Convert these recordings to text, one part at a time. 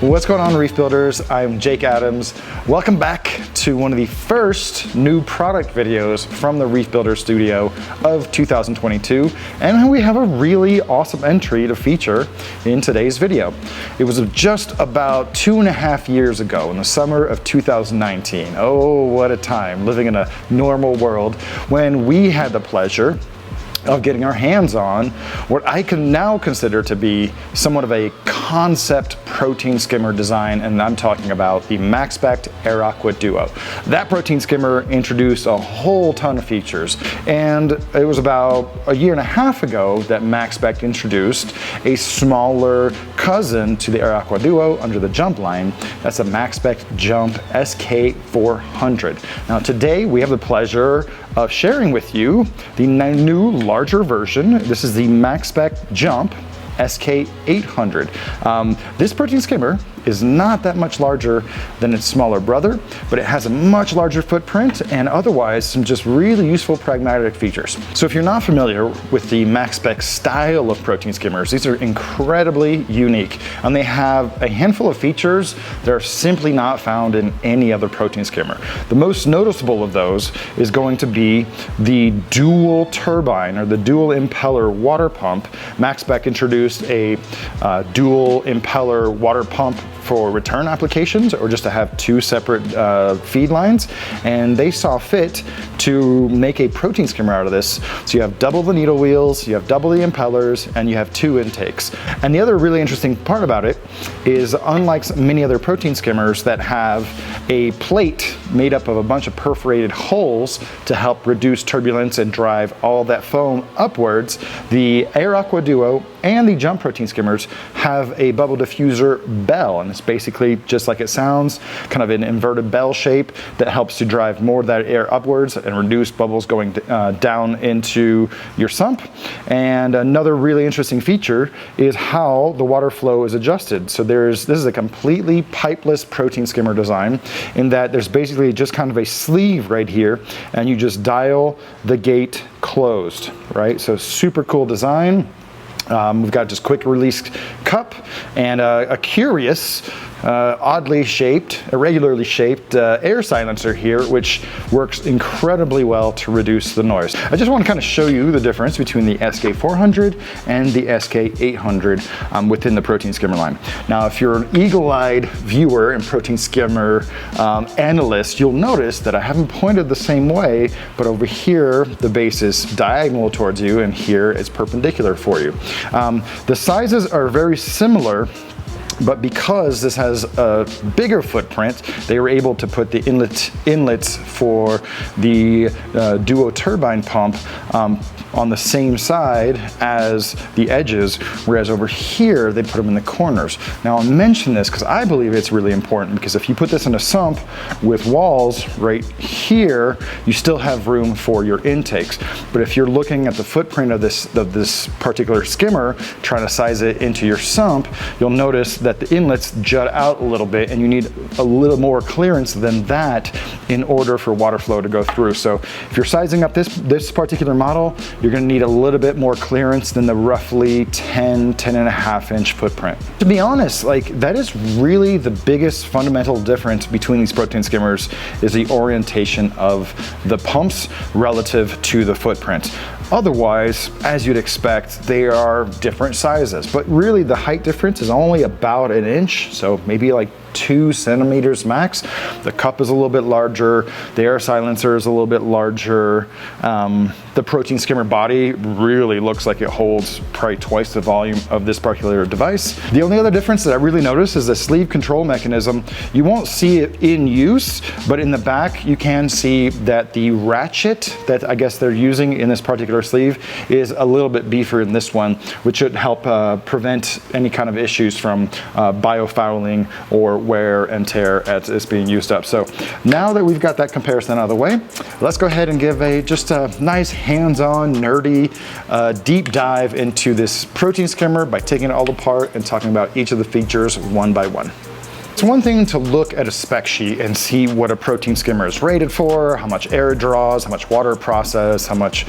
What's going on, Reef Builders? I'm Jake Adams. Welcome back to one of the first new product videos from the Reef Builder Studio of 2022. And we have a really awesome entry to feature in today's video. It was just about 2.5 years ago in the summer of 2019. Oh, what a time, living in a normal world, when we had the pleasure of getting our hands on what I can now consider to be somewhat of a concept protein skimmer design, and I'm talking about the MaxSpect Air Aqua Duo. That protein skimmer introduced a whole ton of features, and it was about 1.5 years ago that MaxSpect introduced a smaller cousin to the Air Aqua Duo under the Jump line. That's a MaxSpect Jump SK-800. Now today we have the pleasure of sharing with you the new larger version. This is the MaxSpect Jump SK-800. This protein skimmer is not that much larger than its smaller brother, but it has a much larger footprint and otherwise some just really useful pragmatic features. So if you're not familiar with the MaxSpect style of protein skimmers, these are incredibly unique, and they have a handful of features that are simply not found in any other protein skimmer. The most noticeable of those is going to be the dual turbine or the dual impeller water pump. MaxSpect introduced a dual impeller water pump for return applications, or just to have two separate feed lines, and they saw fit to make a protein skimmer out of this. So you have double the needle wheels, you have double the impellers, and you have 2 intakes. And the other really interesting part about it is, unlike many other protein skimmers that have a plate made up of a bunch of perforated holes to help reduce turbulence and drive all that foam upwards, the Air Aqua Duo and the Jump protein skimmers have a bubble diffuser bell, and it's basically just like it sounds, kind of an inverted bell shape that helps to drive more of that air upwards and reduce bubbles going down into your sump. And another really interesting feature is how the water flow is adjusted. So this is a completely pipeless protein skimmer design, in that there's basically just kind of a sleeve right here, and you just dial the gate closed, right? So super cool design. We've got just quick release cup and a curious, oddly shaped, irregularly shaped air silencer here, which works incredibly well to reduce the noise. I just want to kind of show you the difference between the SK-400 and the SK-800 within the protein skimmer line. Now, if you're an eagle-eyed viewer and protein skimmer analyst, you'll notice that I haven't pointed the same way, but over here the base is diagonal towards you, and here it's perpendicular for you. The sizes are very similar, but because this has a bigger footprint, they were able to put the inlets for the Duo turbine pump on the same side as the edges, whereas over here they put them in the corners. Now, I'll mention this because I believe it's really important, because if you put this in a sump with walls right here, you still have room for your intakes. But if you're looking at the footprint of this particular skimmer, trying to size it into your sump, you'll notice that the inlets jut out a little bit, and you need a little more clearance than that in order for water flow to go through. So if you're sizing up this particular model, you're going to need a little bit more clearance than the roughly 10.5 inch footprint. To be honest, like, that is really the biggest fundamental difference between these protein skimmers, is the orientation of the pumps relative to the footprint. Otherwise, as you'd expect, they are different sizes, but really the height difference is only about 1 inch, so maybe like 2 centimeters max. The cup is a little bit larger, the air silencer is a little bit larger. The protein skimmer body really looks like it holds probably twice the volume of this particular device. The only other difference that I really noticed is the sleeve control mechanism. You won't see it in use, but in the back you can see that the ratchet that I guess they're using in this particular sleeve is a little bit beefier in this one, which should help prevent any kind of issues from biofouling or wear and tear as it's being used up. So now that we've got that comparison out of the way, let's go ahead and give just a nice hands-on, nerdy, deep dive into this protein skimmer by taking it all apart and talking about each of the features one by one. It's one thing to look at a spec sheet and see what a protein skimmer is rated for, how much air it draws, how much water it processes, how much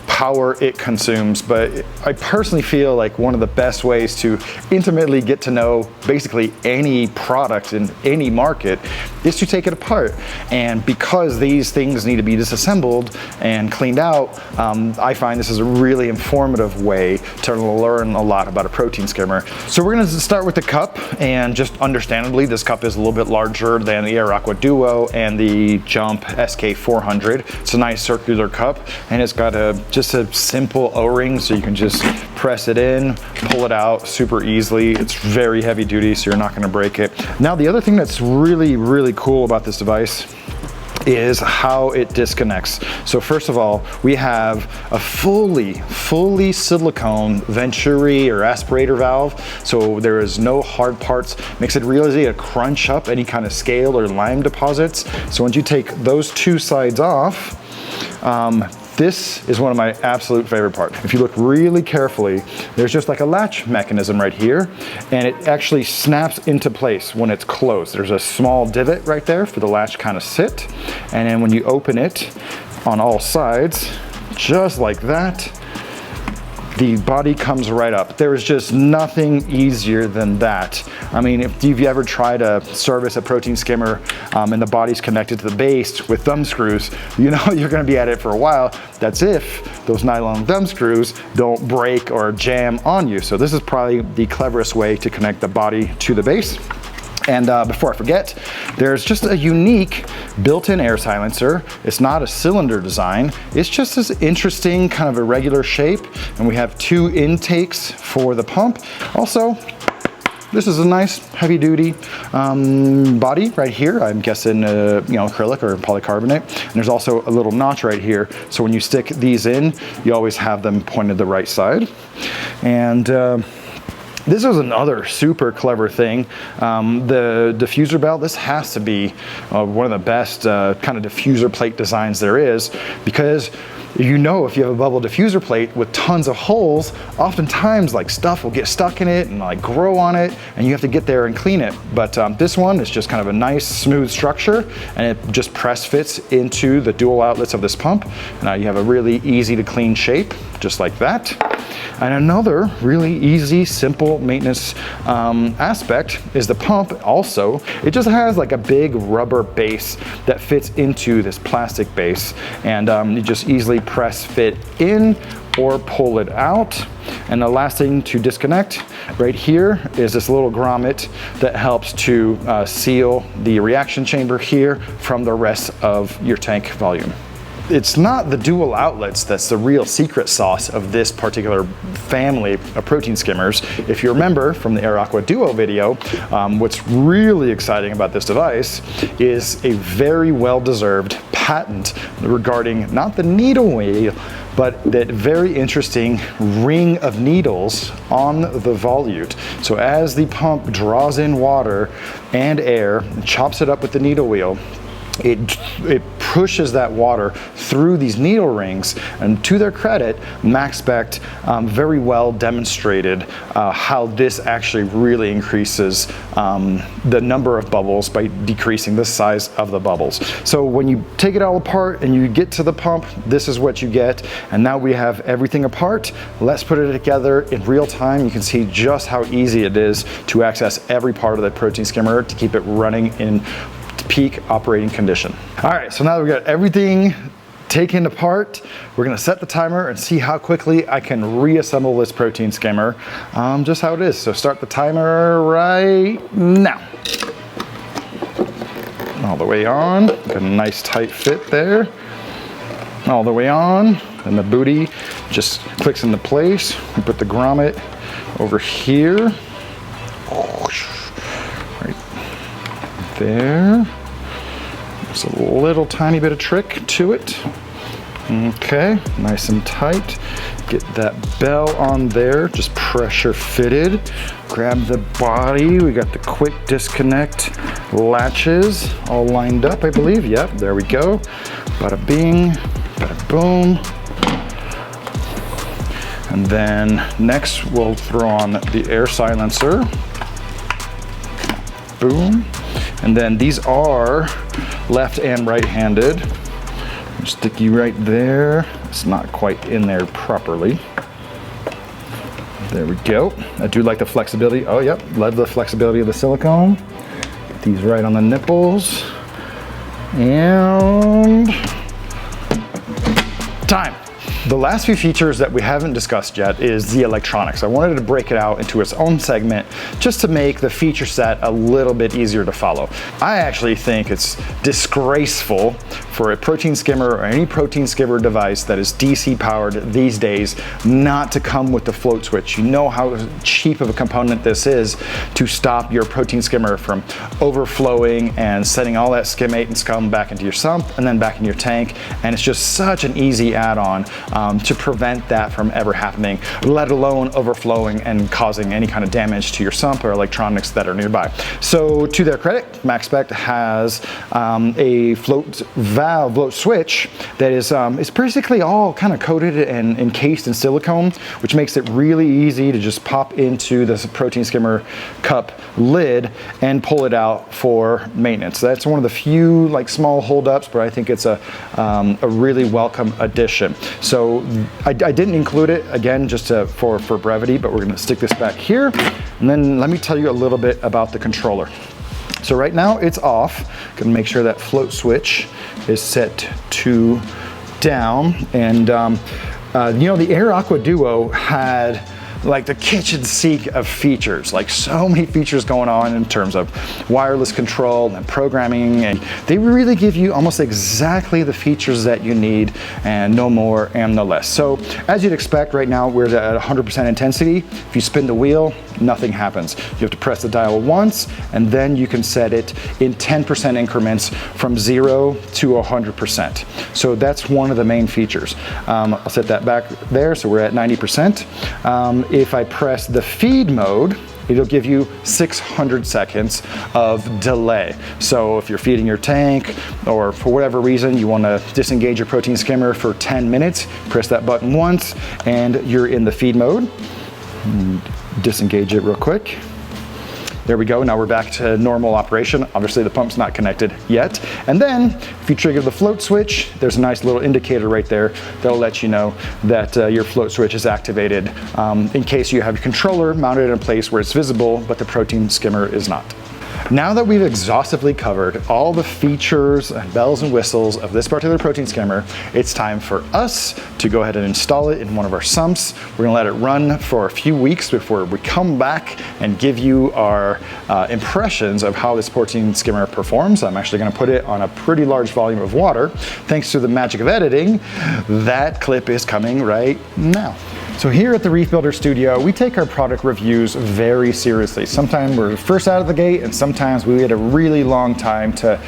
power it consumes, but I personally feel like one of the best ways to intimately get to know basically any product in any market is to take it apart. And because these things need to be disassembled and cleaned out, I find this is a really informative way to learn a lot about a protein skimmer. So we're gonna start with the cup, and just understandably this cup is a little bit larger than the AirAqua Duo and the Jump SK-400. It's a nice circular cup, and it's got just a simple O-ring, so you can just press it in, pull it out super easily. It's very heavy duty, so you're not gonna break it. Now, the other thing that's really cool about this device is how it disconnects. So first of all, we have a fully silicone Venturi or aspirator valve. So there is no hard parts. Makes it really easy to crunch up any kind of scale or lime deposits. So once you take those two sides off, this is one of my absolute favorite parts. If you look really carefully, there's just like a latch mechanism right here, and it actually snaps into place when it's closed. There's a small divot right there for the latch kind of sit, and then when you open it on all sides, just like that, the body comes right up. There is just nothing easier than that. I mean, if you've ever tried to service a protein skimmer and the body's connected to the base with thumb screws, you know you're gonna be at it for a while. That's if those nylon thumb screws don't break or jam on you. So this is probably the cleverest way to connect the body to the base. And before I forget, there's just a unique built-in air silencer. It's not a cylinder design. It's just this interesting kind of irregular shape. And we have two intakes for the pump. Also, this is a nice heavy duty body right here. I'm guessing acrylic or polycarbonate. And there's also a little notch right here. So when you stick these in, you always have them pointed the right side. And this is another super clever thing. The diffuser belt, this has to be one of the best kind of diffuser plate designs there is, because you know, if you have a bubble diffuser plate with tons of holes, oftentimes like stuff will get stuck in it and like grow on it, and you have to get there and clean it. But this one is just kind of a nice smooth structure, and it just press fits into the dual outlets of this pump. Now you have a really easy to clean shape, just like that. And another really easy, simple maintenance aspect is the pump also. It just has like a big rubber base that fits into this plastic base, and you just easily press fit in or pull it out. And the last thing to disconnect right here is this little grommet that helps to seal the reaction chamber here from the rest of your tank volume. It's not the dual outlets that's the real secret sauce of this particular family of protein skimmers. If you remember from the AirAqua Duo video, what's really exciting about this device is a very well-deserved patent regarding not the needle wheel, but that very interesting ring of needles on the volute. So as the pump draws in water and air, and chops it up with the needle wheel, it pushes that water through these needle rings. And to their credit, MaxSpec very well demonstrated how this actually really increases the number of bubbles by decreasing the size of the bubbles. So when you take it all apart and you get to the pump, this is what you get. And now we have everything apart. Let's put it together in real time. You can see just how easy it is to access every part of the protein skimmer to keep it running in peak operating condition. All right, so now that we've got everything taken apart, we're gonna set the timer and see how quickly I can reassemble this protein skimmer, just how it is. So start the timer right now. All the way on, got a nice tight fit there. All the way on, and the booty just clicks into place. We put the grommet over here. There. There's a little tiny bit of trick to it. Okay, nice and tight. Get that bell on there, just pressure fitted. Grab the body. We got the quick disconnect latches all lined up, I believe. Yep, there we go. Bada bing, bada boom. And then next we'll throw on the air silencer. boom. And then these are left and right-handed. Sticky right there. It's not quite in there properly. There we go. I do like the flexibility. Oh, yep, love the flexibility of the silicone. Get these right on the nipples. And time. The last few features that we haven't discussed yet is the electronics. I wanted to break it out into its own segment just to make the feature set a little bit easier to follow. I actually think it's disgraceful for a protein skimmer or any protein skimmer device that is DC powered these days not to come with the float switch. You know how cheap of a component this is to stop your protein skimmer from overflowing and sending all that skimmate and scum back into your sump and then back in your tank. And it's just such an easy add-on to prevent that from ever happening, let alone overflowing and causing any kind of damage to your sump or electronics that are nearby. So to their credit, MaxSpec has a float switch that is it's basically all kind of coated and encased in silicone, which makes it really easy to just pop into this protein skimmer cup lid and pull it out for maintenance. That's one of the few like small holdups, but I think it's a really welcome addition. So I didn't include it again just for brevity, but we're going to stick this back here. And then let me tell you a little bit about the controller. So right now it's off. Gonna make sure that float switch is set to down. And you know, the Air Aqua Duo had like the kitchen sink of features, like so many features going on in terms of wireless control and programming, and they really give you almost exactly the features that you need and no more and no less. So as you'd expect, right now we're at 100% intensity. If you spin the wheel, nothing happens. You have to press the dial once and then you can set it in 10% increments from 0 to 100%. So that's one of the main features. I'll set that back there so we're at 90%. If I press the feed mode, it'll give you 600 seconds of delay. So if you're feeding your tank or for whatever reason you want to disengage your protein skimmer for 10 minutes, press that button once and you're in the feed mode. Disengage it real quick. There we go, now we're back to normal operation. Obviously the pump's not connected yet. And then if you trigger the float switch, there's a nice little indicator right there that'll let you know that your float switch is activated in case you have your controller mounted in a place where it's visible, but the protein skimmer is not. Now that we've exhaustively covered all the features and bells and whistles of this particular protein skimmer, it's time for us to go ahead and install it in one of our sumps. We're gonna let it run for a few weeks before we come back and give you our impressions of how this protein skimmer performs. I'm actually gonna put it on a pretty large volume of water. Thanks to the magic of editing, that clip is coming right now. So here at the Reef Builder Studio, we take our product reviews very seriously. Sometimes we're first out of the gate and sometimes we wait a really long time to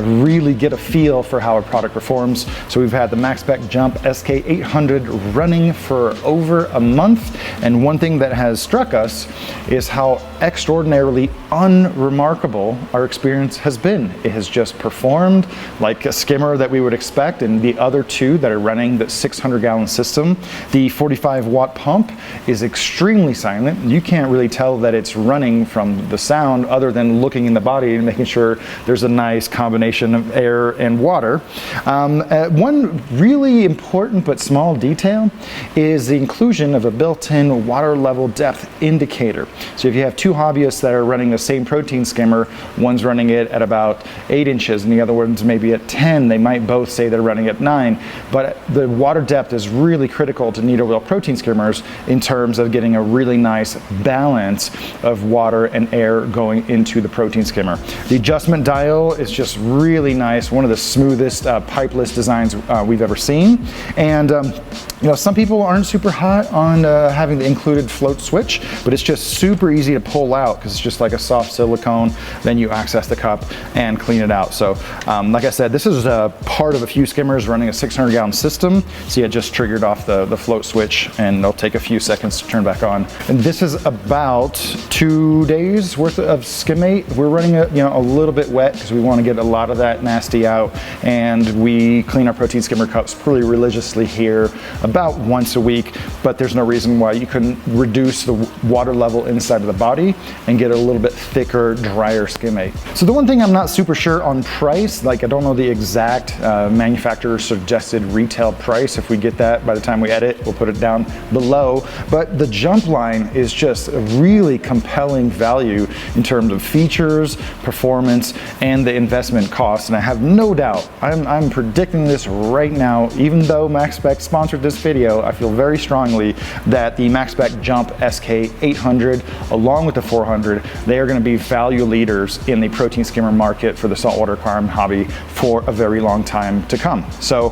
really get a feel for how a product performs. So we've had the MaxSpec Jump SK-800 running for over a month. And one thing that has struck us is how extraordinarily unremarkable our experience has been. It has just performed like a skimmer that we would expect, and the other two that are running the 600-gallon system. The 45-watt pump is extremely silent. You can't really tell that it's running from the sound other than looking in the body and making sure there's a nice combination of air and water. One really important but small detail is the inclusion of a built-in water level depth indicator. So if you have two hobbyists that are running the same protein skimmer, one's running it at about 8 inches and the other one's maybe at 10, they might both say they're running at 9, but the water depth is really critical to needle wheel protein skimmers in terms of getting a really nice balance of water and air going into the protein skimmer. The adjustment dial is just really nice, one of the smoothest pipeless designs we've ever seen. And you know, some people aren't super hot on having the included float switch, but it's just super easy to pull out because it's just like a soft silicone. Then you access the cup and clean it out. So like I said, this is part of a few skimmers running a 600-gallon system. See, it just triggered off the float switch and it'll take a few seconds to turn back on. And this is about 2 days worth of skimmate. We're running it, you know, a little bit wet because we want to get a lot of that nasty out. And we clean our protein skimmer cups pretty religiously here about once a week, but there's no reason why you couldn't reduce the water level inside of the body and get a little bit thicker, drier skimmate. So the one thing I'm not super sure on price, like I don't know the exact manufacturer suggested retail price. If we get that by the time we edit, we'll put it down below. But the jump line is just a really compelling value in terms of features, performance, and the investment cost. And I have no doubt, I'm predicting this right now, even though MaxSpec sponsored this video, I feel very strongly that the MaxSpec Jump SK-800 along with the 400, they are going to be value leaders in the protein skimmer market for the saltwater aquarium hobby for a very long time to come. So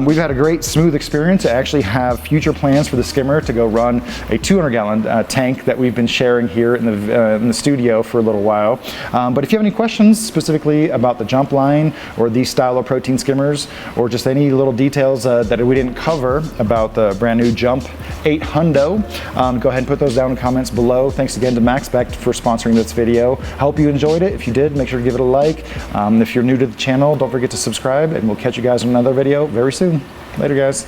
we've had a great smooth experience. I actually have future plans for the skimmer to go run a 200-gallon tank that we've been sharing here in the studio for a little while. But if you have any questions specifically about the jump line or these style of protein skimmers, or just any little details that we didn't cover about the brand new Jump 800, go ahead and put those down in the comments below. Thanks again to MaxSpec for sponsoring this video. I hope you enjoyed it. If you did, make sure to give it a like. If you're new to the channel, don't forget to subscribe, and we'll catch you guys in another video very soon. Later, guys.